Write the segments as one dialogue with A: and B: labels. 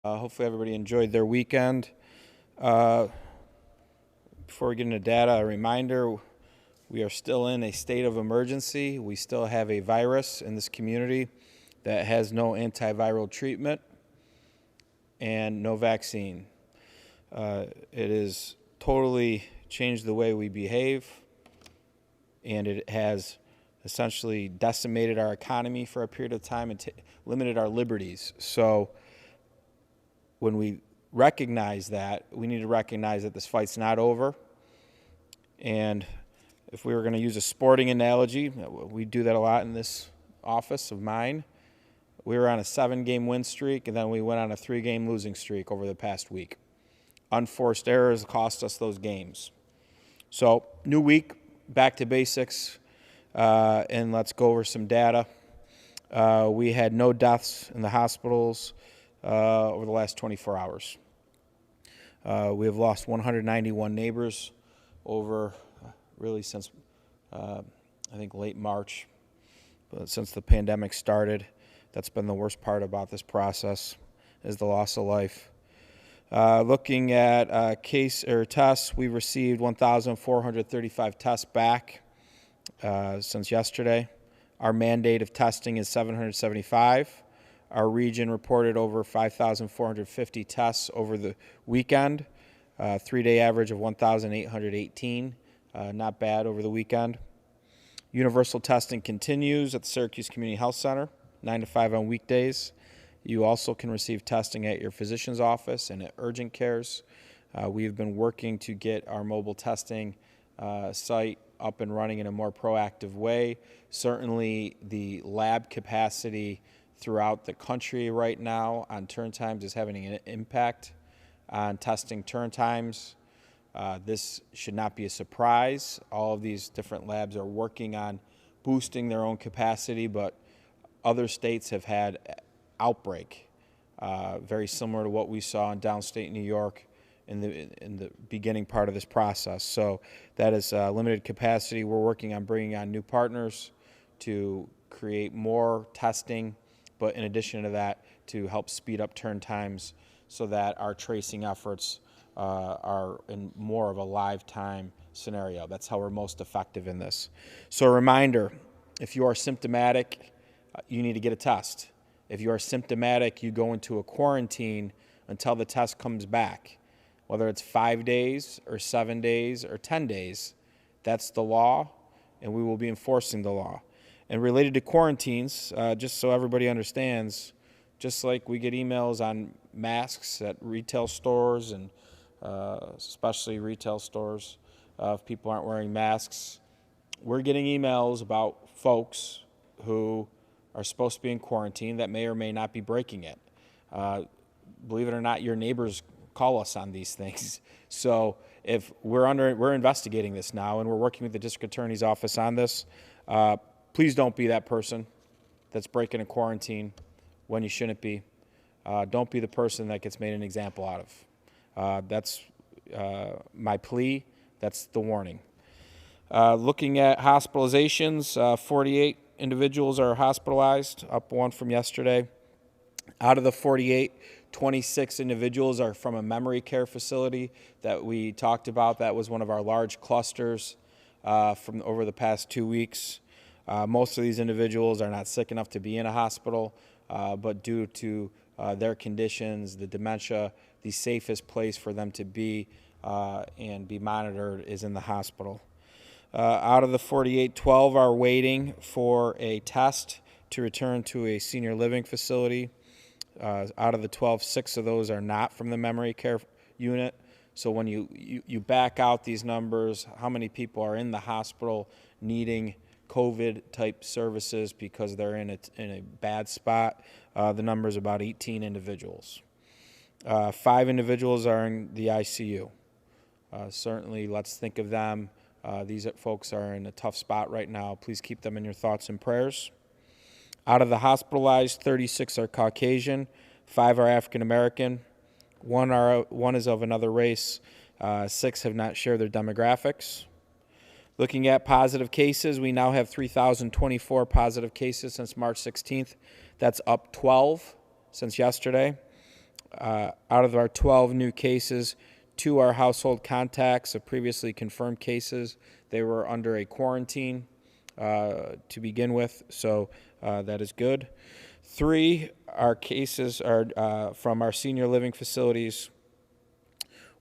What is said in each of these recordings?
A: Hopefully everybody enjoyed their weekend. Before we get into data, a reminder, we are still in a state of emergency. We still have a virus in this community that has no antiviral treatment and no vaccine. It has totally changed the way we behave, and it has essentially decimated our economy for a period of time and limited our liberties. So when we recognize that, we need to recognize that this fight's not over. And if we were going to use a sporting analogy, we do that a lot in this office of mine. We were on a 7-game win streak, and then we went on a 3-game losing streak over the past week. Unforced errors cost us those games. So, new week, back to basics, and let's go over some data. We had no deaths in the hospitals over the last 24 hours. We have lost 191 neighbors over really since I think late March, but since the pandemic started. That's been the worst part about this process, is the loss of life. Looking at case or tests, we received 1,435 tests back since yesterday. Our mandate of testing is 775. Our region reported over 5,450 tests over the weekend, 3-day average of 1,818. Not bad over the weekend. Universal testing continues at the Syracuse Community Health Center, 9 to 5 on weekdays. You also can receive testing at your physician's office and at urgent cares. We have been working to get our mobile testing site up and running in a more proactive way. Certainly the lab capacity throughout the country right now on turn times is having an impact on testing turn times. This should not be a surprise. All of these different labs are working on boosting their own capacity, but other states have had outbreak, very similar to what we saw in downstate New York in the beginning part of this process. So that is limited capacity. We're working on bringing on new partners to create more testing, but in addition to that, to help speed up turn times so that our tracing efforts are in more of a live time scenario. That's how we're most effective in this. So a reminder, if you are symptomatic, you need to get a test. If you are symptomatic, you go into a quarantine until the test comes back. Whether it's 5 days or 7 days or 10 days, that's the law, and we will be enforcing the law. And related to quarantines, just so everybody understands, just like we get emails on masks at retail stores and especially retail stores, if people aren't wearing masks, we're getting emails about folks who are supposed to be in quarantine that may or may not be breaking it. Believe it or not, your neighbors call us on these things. So if we're investigating this now, and we're working with the district attorney's office on this. Please don't be that person that's breaking a quarantine when you shouldn't be. Don't be the person that gets made an example out of. That's my plea. That's the warning. Looking at hospitalizations, 48 individuals are hospitalized, up 1 from yesterday. Out of the 48, 26 individuals are from a memory care facility that we talked about. That was one of our large clusters from over the past 2 weeks. Most of these individuals are not sick enough to be in a hospital, but due to their conditions, the dementia, the safest place for them to be and be monitored is in the hospital. Out of the 48, 12 are waiting for a test to return to a senior living facility. Out of the 12, 6 of those are not from the memory care unit. So when you back out these numbers, how many people are in the hospital needing COVID-type services because they're in a bad spot, the number is about 18 individuals. 5 individuals are in the ICU. Certainly, let's think of them. These folks are in a tough spot right now. Please keep them in your thoughts and prayers. Out of the hospitalized, 36 are Caucasian, 5 are African American, 1 is of another race, 6 have not shared their demographics. Looking at positive cases, we now have 3,024 positive cases since March 16th. That's up 12 since yesterday. Out of our 12 new cases, 2 are household contacts of previously confirmed cases. They were under a quarantine to begin with, so that is good. 3 are cases are from our senior living facilities.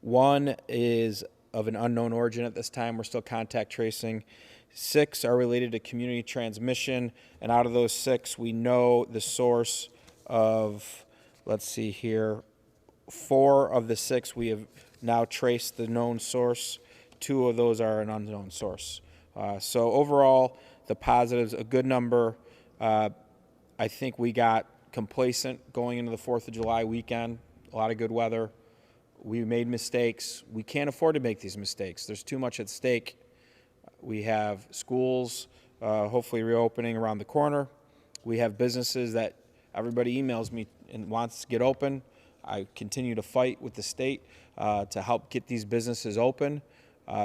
A: 1 is of an unknown origin at this time. We're still contact tracing. 6 are related to community transmission, and out of those 6, we know the source of, let's see here, 4 of the 6 we have now traced the known source. 2 of those are an unknown source. So overall, the positives, a good number. I think we got complacent going into the 4th of July weekend. A lot of good weather. We made mistakes. We can't afford to make these mistakes. There's too much at stake. We have schools hopefully reopening around the corner. We have businesses that everybody emails me and wants to get open. I continue to fight with the state to help get these businesses open.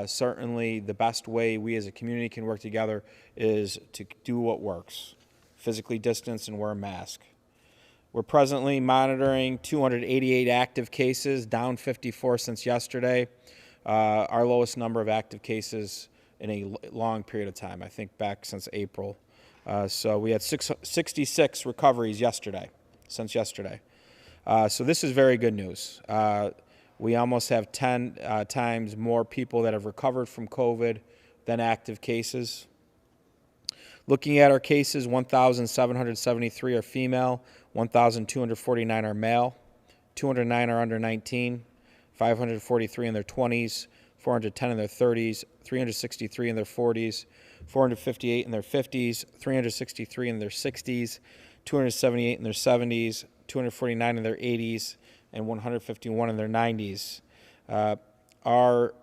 A: Certainly the best way we as a community can work together is to do what works. Physically distance and wear a mask. We're presently monitoring 288 active cases, down 54 since yesterday. Our lowest number of active cases in a long period of time, I think back since April. So we had 66 recoveries since yesterday. So this is very good news. We almost have 10 times more people that have recovered from COVID than active cases. Looking at our cases, 1,773 are female, 1,249 are male, 209 are under 19, 543 in their 20s, 410 in their 30s, 363 in their 40s, 458 in their 50s, 363 in their 60s, 278 in their 70s, 249 in their 80s, and 151 in their 90s. Our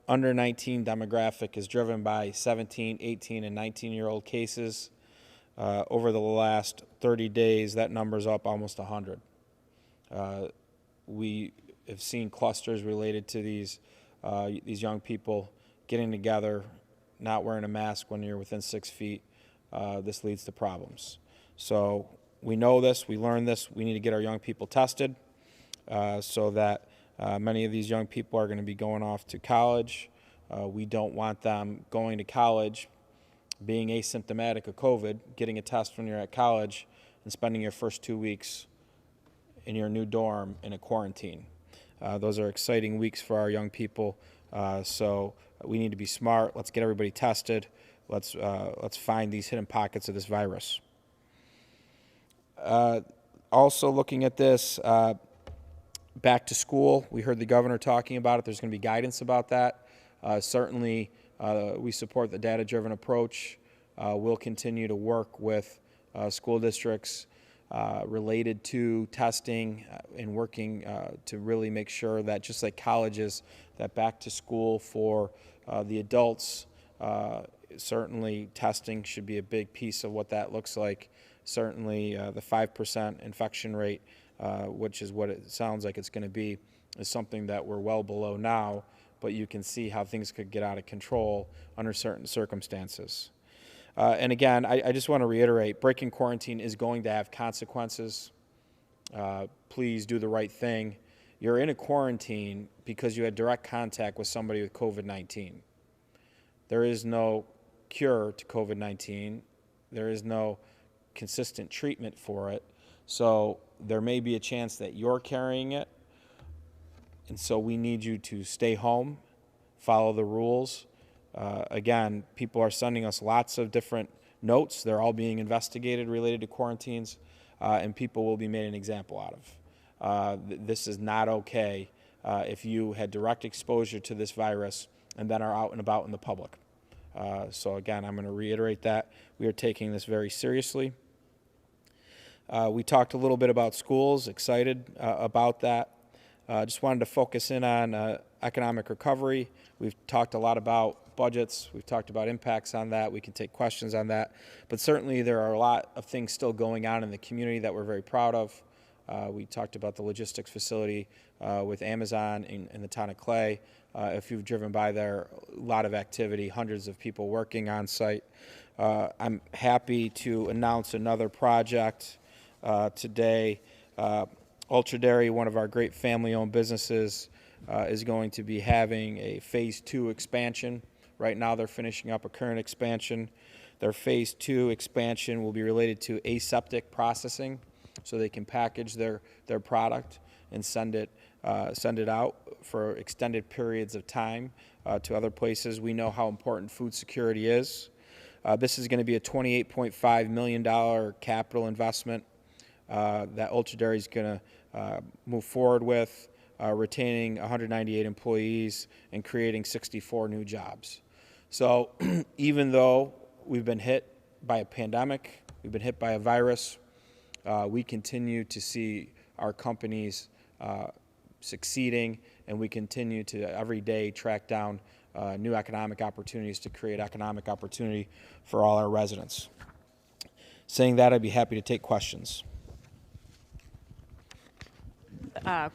A: under 19 demographic is driven by 17, 18, and 19-year-old cases. Over the last 30 days, that number's up almost 100. We have seen clusters related to these young people getting together, not wearing a mask when you're within 6 feet. This leads to problems. So we know this, we learned this, we need to get our young people tested so that many of these young people are going to be going off to college. We don't want them going to college, being asymptomatic of COVID, getting a test when you're at college, and spending your first 2 weeks in your new dorm in a quarantine. Those are exciting weeks for our young people, so we need to be smart. Let's get everybody tested. Let's find these hidden pockets of this virus. Also looking at this, back to school, we heard the governor talking about it. There's going to be guidance about that. Certainly, we support the data-driven approach. We'll continue to work with school districts related to testing and working to really make sure that, just like colleges, that back to school for the adults, certainly testing should be a big piece of what that looks like. Certainly, the 5% infection rate, which is what it sounds like it's going to be, is something that we're well below now, but you can see how things could get out of control under certain circumstances. And again, I just want to reiterate, breaking quarantine is going to have consequences. Please do the right thing. You're in a quarantine because you had direct contact with somebody with COVID-19. There is no cure to COVID-19. There is no consistent treatment for it. So there may be a chance that you're carrying it. And so we need you to stay home, follow the rules. Again, people are sending us lots of different notes. They're all being investigated related to quarantines, and people will be made an example out of. This is not okay if you had direct exposure to this virus and then are out and about in the public. So again, I'm going to reiterate that. We are taking this very seriously. We talked a little bit about schools, excited about that. Just wanted to focus in on economic recovery. We've talked a lot about budgets. We've talked about impacts on that. We can take questions on that. But certainly there are a lot of things still going on in the community that we're very proud of. We talked about the logistics facility with Amazon in the town of Clay. If you've driven by there, a lot of activity, hundreds of people working on site. I'm happy to announce another project today. Ultra Dairy, one of our great family-owned businesses, is going to be having a Phase 2 expansion. Right now they're finishing up a current expansion. Their Phase 2 expansion will be related to aseptic processing, so they can package their product and send it out for extended periods of time to other places. We know how important food security is. This is going to be a $28.5 million capital investment that Ultra Dairy is going to move forward with, retaining 198 employees and creating 64 new jobs. So even though we've been hit by a pandemic, we've been hit by a virus, we continue to see our companies succeeding, and we continue to every day track down new economic opportunities to create economic opportunity for all our residents. Saying that, I'd be happy to take questions.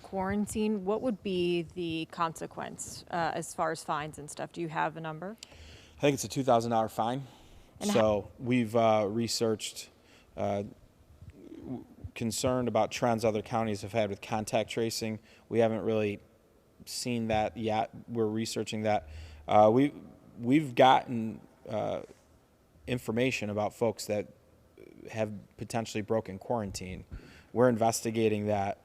B: Quarantine, what would be the consequence as far as fines and stuff? Do you have a number?
A: I think it's a $2,000 fine. And so we've researched, concerned about trends other counties have had with contact tracing. We haven't really seen that yet. We're researching that. We've gotten information about folks that have potentially broken quarantine. We're investigating that.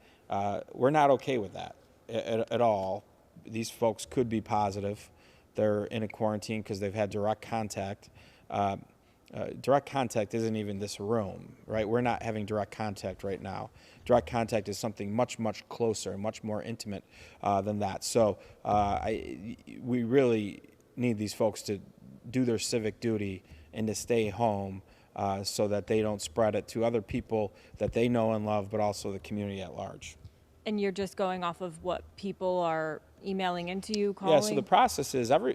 A: We're not okay with that at all. These folks could be positive. They're in a quarantine because they've had direct contact. Direct contact isn't even this room, right? We're not having direct contact right now. Direct contact is something much, much closer, much more intimate than that. So we really need these folks to do their civic duty and to stay home so that they don't spread it to other people that they know and love, but also the community at large.
B: And you're just going off of what people are emailing into you, calling?
A: Yeah, so the process is every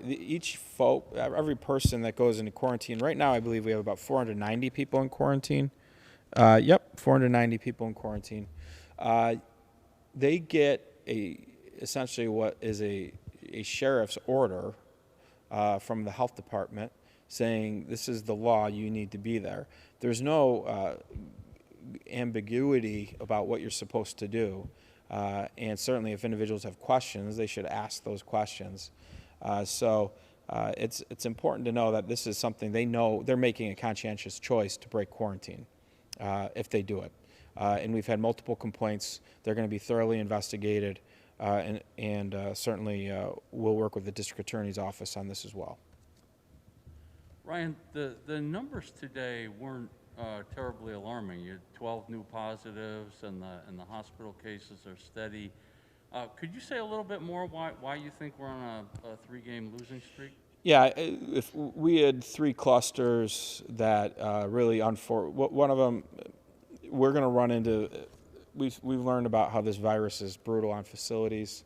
A: person that goes into quarantine, right now I believe we have about 490 people in quarantine. 490 people in quarantine. They get essentially what is a sheriff's order from the health department saying this is the law, you need to be there. There's no ambiguity about what you're supposed to do. And certainly if individuals have questions, they should ask those questions. So it's important to know that this is something they know they're making a conscientious choice to break quarantine if they do it. And we've had multiple complaints. They're going to be thoroughly investigated, and certainly we'll work with the district attorney's office on this as well.
C: Ryan, the numbers today weren't terribly alarming. You had 12 new positives, and the hospital cases are steady. Could you say a little bit more why you think we're on a 3-game losing streak?
A: Yeah, if we had 3 clusters that really one of them we're going to run into. We've learned about how this virus is brutal on facilities.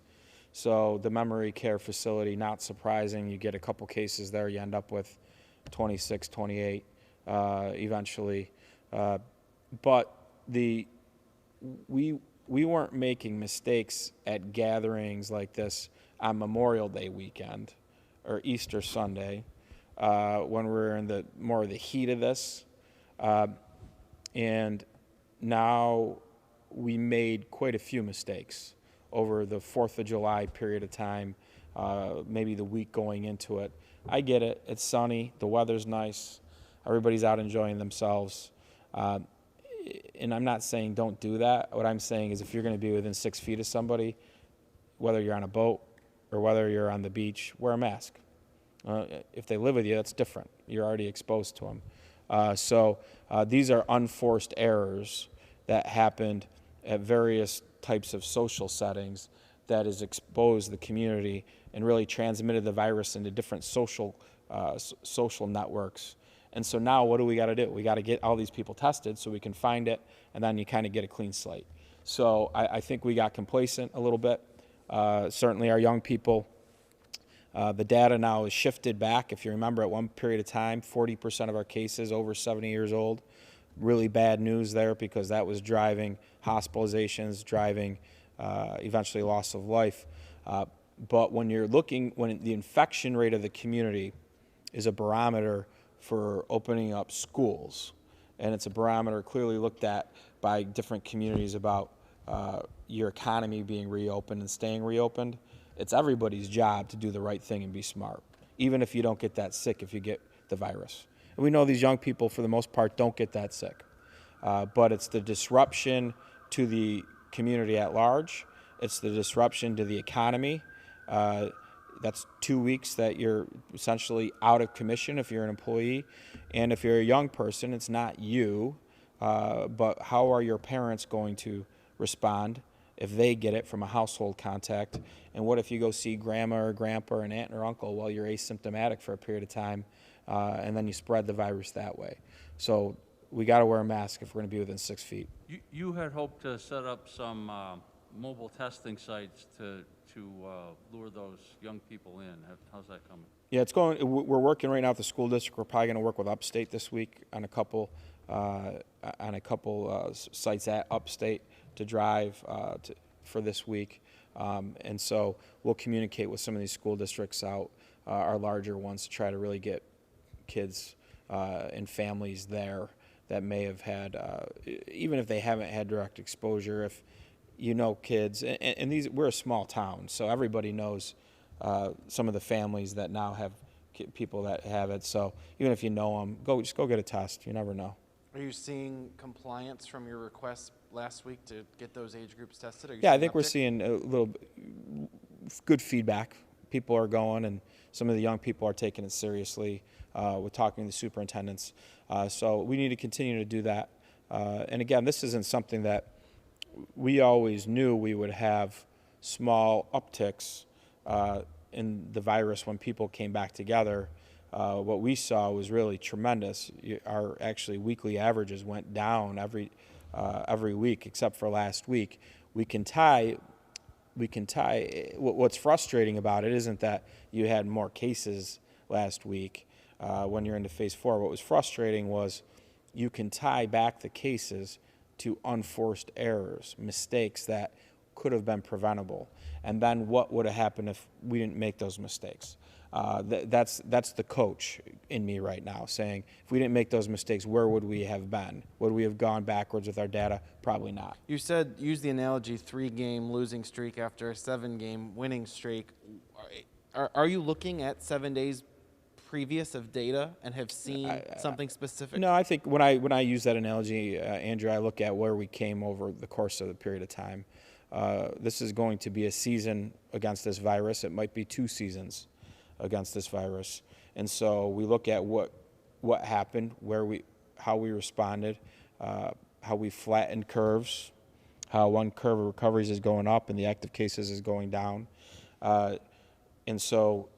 A: So the memory care facility, not surprising. You get a couple cases there, you end up with 26, 28 eventually. But we weren't making mistakes at gatherings like this on Memorial Day weekend or Easter Sunday when we were in more of the heat of this. And now we made quite a few mistakes over the 4th of July period of time, maybe the week going into it. I get it. It's sunny. The weather's nice. Everybody's out enjoying themselves. And I'm not saying don't do that. What I'm saying is if you're going to be within 6 feet of somebody, whether you're on a boat or whether you're on the beach, wear a mask. If they live with you, that's different. You're already exposed to them. So these are unforced errors that happened at various types of social settings that has exposed the community and really transmitted the virus into different social networks. And so now what do we got to do? We got to get all these people tested so we can find it, and then you kind of get a clean slate. So I think we got complacent a little bit. Certainly our young people, the data now is shifted back. If you remember, at one period of time, 40% of our cases over 70 years old. Really bad news there because that was driving hospitalizations, driving eventually loss of life. But when the infection rate of the community is a barometer for opening up schools, and it's a barometer clearly looked at by different communities about your economy being reopened and staying reopened, it's everybody's job to do the right thing and be smart, even if you don't get that sick if you get the virus. And we know these young people, for the most part, don't get that sick. But it's the disruption to the community at large. It's the disruption to the economy. That's 2 weeks that you're essentially out of commission if you're an employee. And if you're a young person, it's not you, but how are your parents going to respond if they get it from a household contact? And what if you go see grandma or grandpa or an aunt or uncle while you're asymptomatic for a period of time, and then you spread the virus that way? So we got to wear a mask if we're going to be within 6 feet.
C: You had hoped to set up some mobile testing sites to lure those young people in. How's that coming?
A: Yeah, it's going. We're working right now with the school district. We're probably going to work with Upstate this week on a couple sites at Upstate to drive for this week, and so we'll communicate with some of these school districts out, our larger ones, to try to really get kids and families there that may have had, even if they haven't had direct exposure, if you know kids, and these, we're a small town, so everybody knows some of the families that now have people that have it. So even if you know them, just go get a test. You never know.
D: Are you seeing compliance from your request last week to get those age groups tested?
A: Yeah, I think we're seeing a little good feedback. People are going, and some of the young people are taking it seriously. We're talking to the superintendents. So we need to continue to do that. And again, this isn't something that we always knew we would have small upticks in the virus when people came back together. What we saw was really tremendous. Our actually weekly averages went down every week except for last week. We can tie. What's frustrating about it isn't that you had more cases last week when you're into phase 4. What was frustrating was you can tie back the cases to unforced errors, mistakes that could have been preventable. And then what would have happened if we didn't make those mistakes? That's the coach in me right now saying, if we didn't make those mistakes, where would we have been? Would we have gone backwards with our data? Probably not.
D: You said, use the analogy, 3-game losing streak after a 7-game winning streak. Are you looking at 7 days previous of data and have seen something specific?
A: No, I think when I use that analogy, Andrew, I look at where we came over the course of the period of time. This is going to be a season against this virus. It might be 2 seasons against this virus. And so we look at what happened, how we responded, how we flattened curves, how one curve of recoveries is going up and the active cases is going down. And so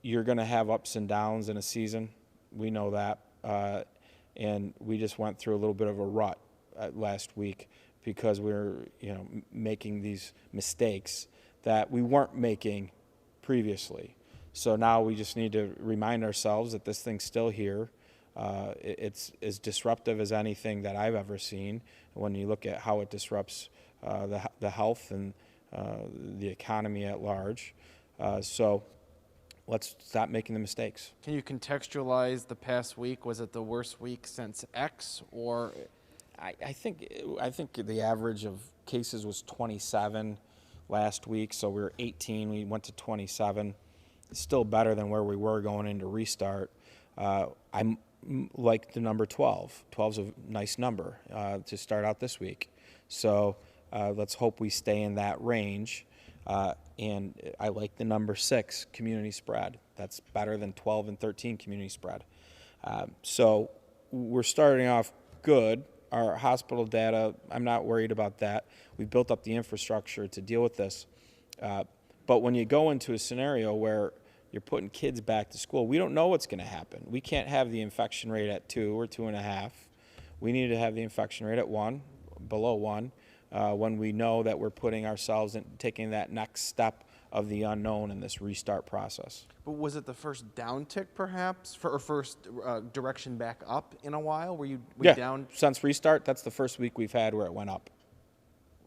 A: you're going to have ups and downs in a season. We know that. And we just went through a little bit of a rut last week because we were making these mistakes that we weren't making previously. So now we just need to remind ourselves that this thing's still here. It's as disruptive as anything that I've ever seen when you look at how it disrupts the health and the economy at large. So let's stop making the mistakes.
D: Can you contextualize the past week? Was it the worst week since X, or?
A: I think the average of cases was 27 last week, so we were 18. We went to 27. It's still better than where we were going into restart. I like the number 12. 12's a nice number to start out this week. So let's hope we stay in that range. And I like the number 6, community spread. That's better than 12 and 13 community spread. So we're starting off good. Our hospital data, I'm not worried about that. We've built up the infrastructure to deal with this. But when you go into a scenario where you're putting kids back to school, we don't know what's going to happen. We can't have the infection rate at 2 or 2.5. We need to have the infection rate at 1, below 1, when we know that we're putting ourselves in, taking that next step of the unknown in this restart process.
D: But was it the first downtick, perhaps, or first direction back up in a while? Were you down?
A: Since restart, that's the first week we've had where it went up.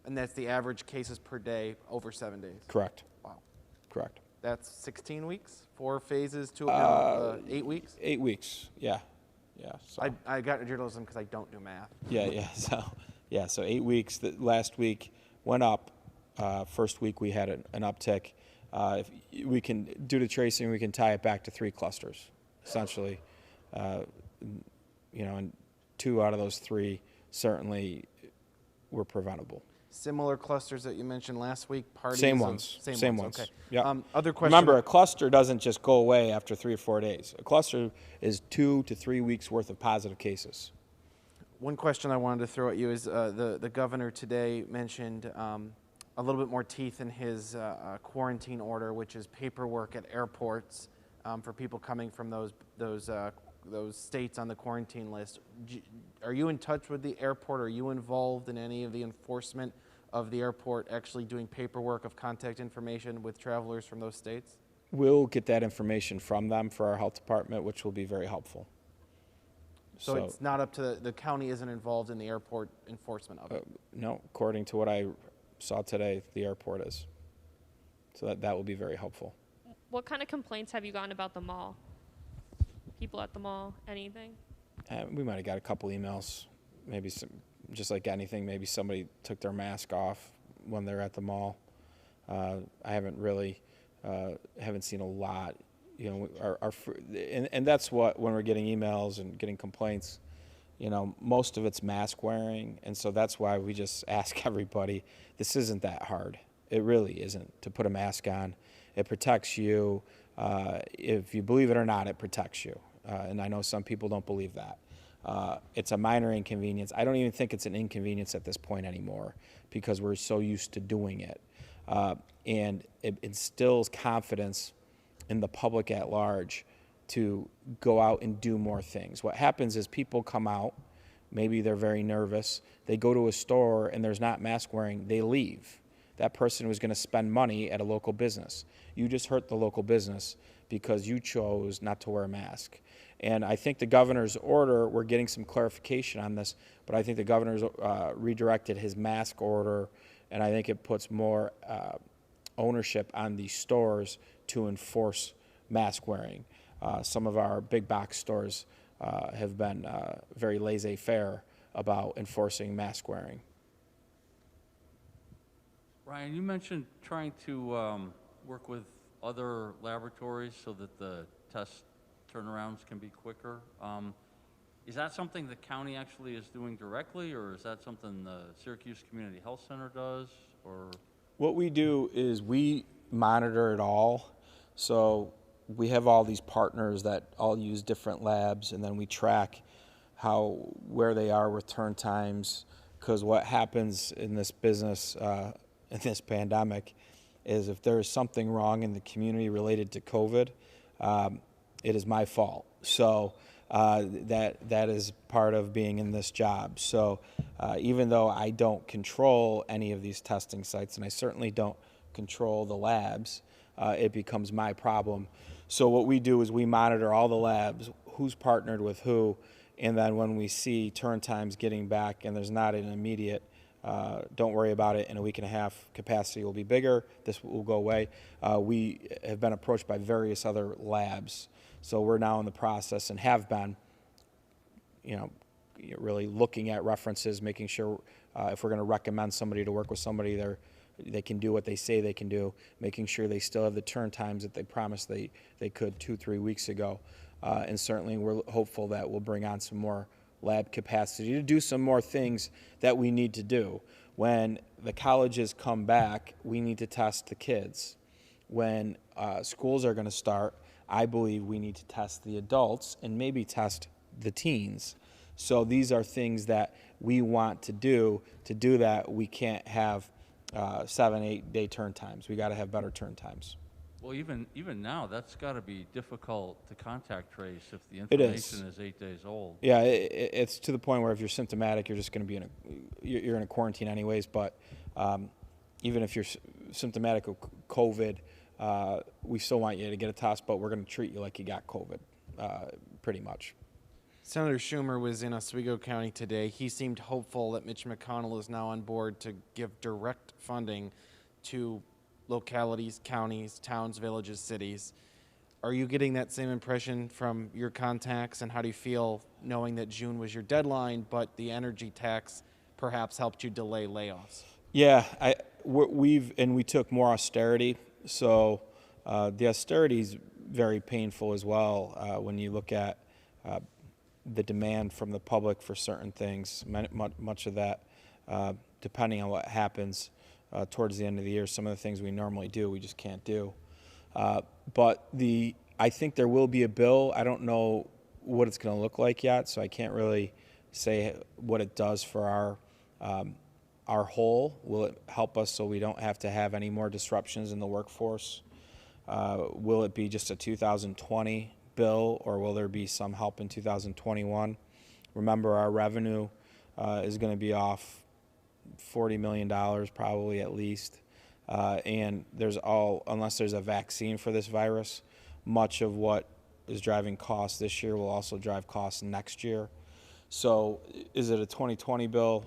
D: And that's the average cases per day over 7 days?
A: Correct.
D: Wow.
A: Correct.
D: That's 16 weeks? 4 phases, 8 weeks?
A: 8 weeks, yeah. So.
D: I got journalism because I don't do math.
A: So 8 weeks. Last week went up. First week we had an uptick. If we can do the tracing, we can tie it back to 3 clusters, essentially. And 2 out of those 3 certainly were preventable.
D: Similar clusters that you mentioned last week? Parties
A: Same
D: of-
A: ones.
D: Same ones. Okay.
A: Yeah.
D: Other question.
A: Remember, a cluster doesn't just go away after 3 or 4 days. A cluster is 2 to 3 weeks worth of positive cases.
D: One question I wanted to throw at you is the governor today mentioned a little bit more teeth in his quarantine order, which is paperwork at airports for people coming from those states on the quarantine list. Are you in touch with the airport? Are you involved in any of the enforcement of the airport actually doing paperwork of contact information with travelers from those states?
A: We'll get that information from them for our health department, which will be very helpful.
D: So it's not up to the county isn't involved in the airport enforcement of it?
A: No, according to what I saw today, the airport is. So that will be very helpful.
E: What kind of complaints have you gotten about the mall? People at the mall, anything?
A: We might have got a couple emails, maybe some, just like anything, maybe somebody took their mask off when they're at the mall. I haven't really, haven't seen a lot. And that's what, when we're getting emails and getting complaints, most of it's mask wearing. And so that's why we just ask everybody, this isn't that hard. It really isn't to put a mask on. It protects you. If you believe it or not, it protects you. And I know some people don't believe that. It's a minor inconvenience. I don't even think it's an inconvenience at this point anymore because we're so used to doing it. And it instills confidence in the public at large to go out and do more things. What happens is people come out, maybe they're very nervous, they go to a store and there's not mask wearing, they leave. That person was going to spend money at a local business. You just hurt the local business because you chose not to wear a mask. And I think the governor's order, we're getting some clarification on this, but I think the governor's redirected his mask order, and I think it puts more ownership on these stores to enforce mask wearing. Some of our big box stores have been very laissez-faire about enforcing mask wearing.
C: Ryan, you mentioned trying to work with other laboratories so that the test turnarounds can be quicker. Is that something the county actually is doing directly, or is that something the Syracuse Community Health Center does? Or
A: What we do is we monitor it all. So we have all these partners that all use different labs, and then we track where they are with turn times. Because what happens in this business, in this pandemic, is if there is something wrong in the community related to COVID, it is my fault. So that is part of being in this job. So even though I don't control any of these testing sites, and I certainly don't control the labs, it becomes my problem. So what we do is we monitor all the labs, who's partnered with who, and then when we see turn times getting back and there's not an immediate, don't worry about it, in a week and a half capacity will be bigger, this will go away. We have been approached by various other labs. So we're now in the process and have been, really looking at references, making sure if we're going to recommend somebody to work with somebody, they can do what they say they can do, making sure they still have the turn times that they promised they could 2-3 weeks ago. And certainly we're hopeful that we'll bring on some more lab capacity to do some more things that we need to do. When the colleges come back, we need to test the kids. When schools are going to start, I believe we need to test the adults and maybe test the teens. So these are things that we want to do. To do that, we can't have 7-8 day turn times. We got to have better turn times.
C: well, even now, that's got to be difficult to contact trace if the
A: It is.
C: information is 8 days old.
A: Yeah, it's to the point where if you're symptomatic, you're just going to be you're in a quarantine anyways. But even if you're symptomatic of COVID, we still want you to get a test, but we're going to treat you like you got COVID, pretty much.
D: Senator Schumer was in Oswego County today. He seemed hopeful that Mitch McConnell is now on board to give direct funding to localities, counties, towns, villages, cities. Are you getting that same impression from your contacts, and how do you feel knowing that June was your deadline, but the energy tax perhaps helped you delay layoffs?
A: Yeah, we took more austerity, so the austerity is very painful as well when you look at the demand from the public for certain things. Much of that, depending on what happens towards the end of the year, some of the things we normally do, we just can't do. But I think there will be a bill. I don't know what it's going to look like yet, so I can't really say what it does for our whole. Will it help us so we don't have to have any more disruptions in the workforce? Will it be just a 2020 bill, or will there be some help in 2021? Remember, our revenue is going to be off $40 million probably at least. And unless there's a vaccine for this virus, much of what is driving costs this year will also drive costs next year. So is it a 2020 bill?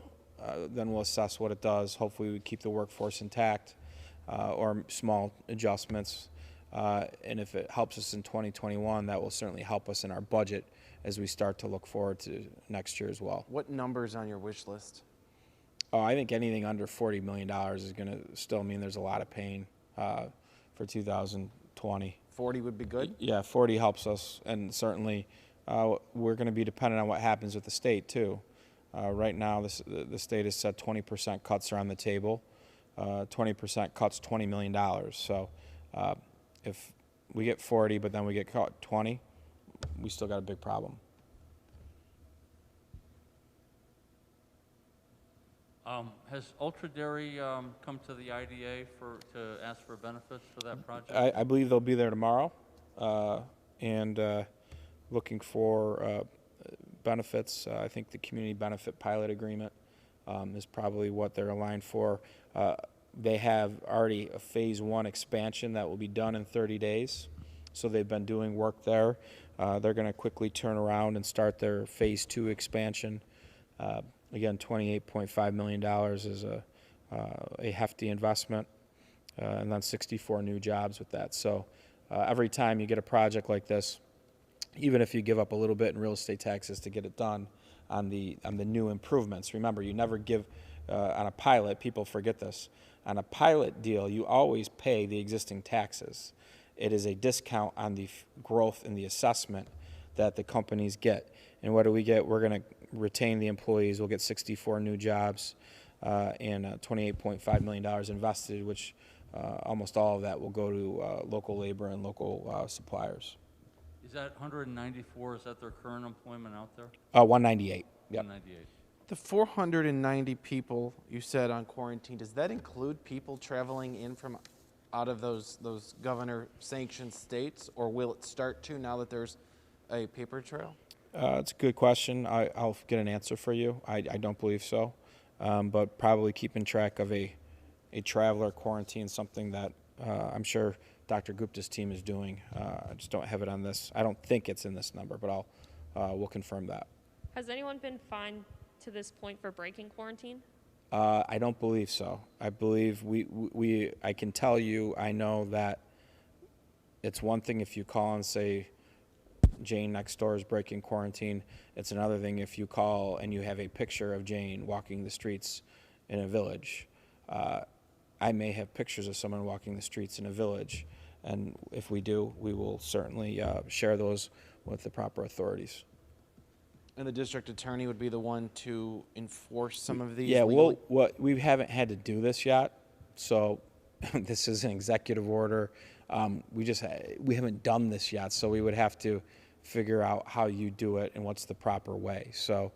A: Then we'll assess what it does. Hopefully we keep the workforce intact or small adjustments. And if it helps us in 2021, that will certainly help us in our budget as we start to look forward to next year as well.
D: What number's on your wish list?
A: Oh, I think anything under $40 million is going to still mean there's a lot of pain for 2020.
D: 40 would be good?
A: Yeah, 40 helps us, and certainly we're going to be dependent on what happens with the state, too. Right now, the state has said 20% cuts are on the table. 20% cuts $20 million. So if we get 40, but then we get cut 20, we still got a big problem.
C: Has Ultra Dairy come to the IDA to ask for benefits for that project?
A: I believe they'll be there tomorrow, and looking for benefits. I think the community benefit pilot agreement is probably what they're aligned for. They have already a phase 1 expansion that will be done in 30 days. So they've been doing work there. They're going to quickly turn around and start their phase 2 expansion. Again, $28.5 million is a hefty investment, and then 64 new jobs with that. So every time you get a project like this, even if you give up a little bit in real estate taxes to get it done on the new improvements, remember, you never give on a pilot. People forget this. On a pilot deal, you always pay the existing taxes. It is a discount on the growth in the assessment that the companies get. And what do we get? We're going to retain the employees. We'll get 64 new jobs and $28.5 million invested, which almost all of that will go to local labor and local suppliers.
C: Is that 194? Is that their current employment out there?
A: 198. Yep.
C: 198.
D: The 490 people you said on quarantine, does that include people traveling in from out of those governor-sanctioned states, or will it start to now that there's a paper trail?
A: It's a good question. I'll get an answer for you. I don't believe so, but probably keeping track of a traveler quarantine, something that I'm sure Dr. Gupta's team is doing. I just don't have it on this. I don't think it's in this number, but we'll confirm that.
E: Has anyone been fined to this point for breaking quarantine?
A: I don't believe so. I believe I can tell you, I know that it's one thing if you call and say, Jane next door is breaking quarantine. It's another thing if you call and you have a picture of Jane walking the streets in a village. I may have pictures of someone walking the streets in a village, and if we do, we will certainly share those with the proper authorities.
D: And the district attorney would be the one to enforce some of these?
A: Yeah,
D: legally?
A: we haven't had to do this yet, so this is an executive order. We haven't done this yet, so we would have to figure out how you do it and what's the proper way. So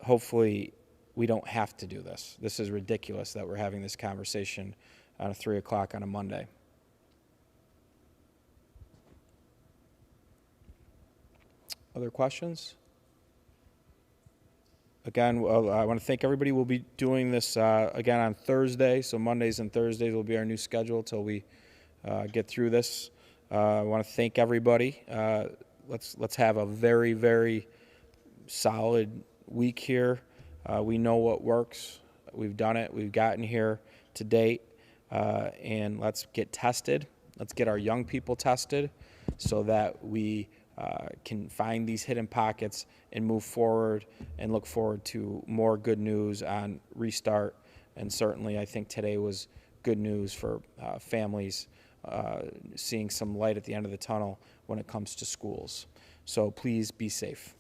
A: hopefully we don't have to do this. This is ridiculous that we're having this conversation at 3 o'clock on a Monday. Other questions? Again, I want to thank everybody. We'll be doing this again on Thursday, so Mondays and Thursdays will be our new schedule till we get through this. I want to thank everybody. Let's have a very, very solid week here. We know what works. We've done it. We've gotten here to date. And let's get tested. Let's get our young people tested so that we can find these hidden pockets and move forward and look forward to more good news on restart And certainly, I think today was good news for families seeing some light at the end of the tunnel when it comes to schools. So please be safe.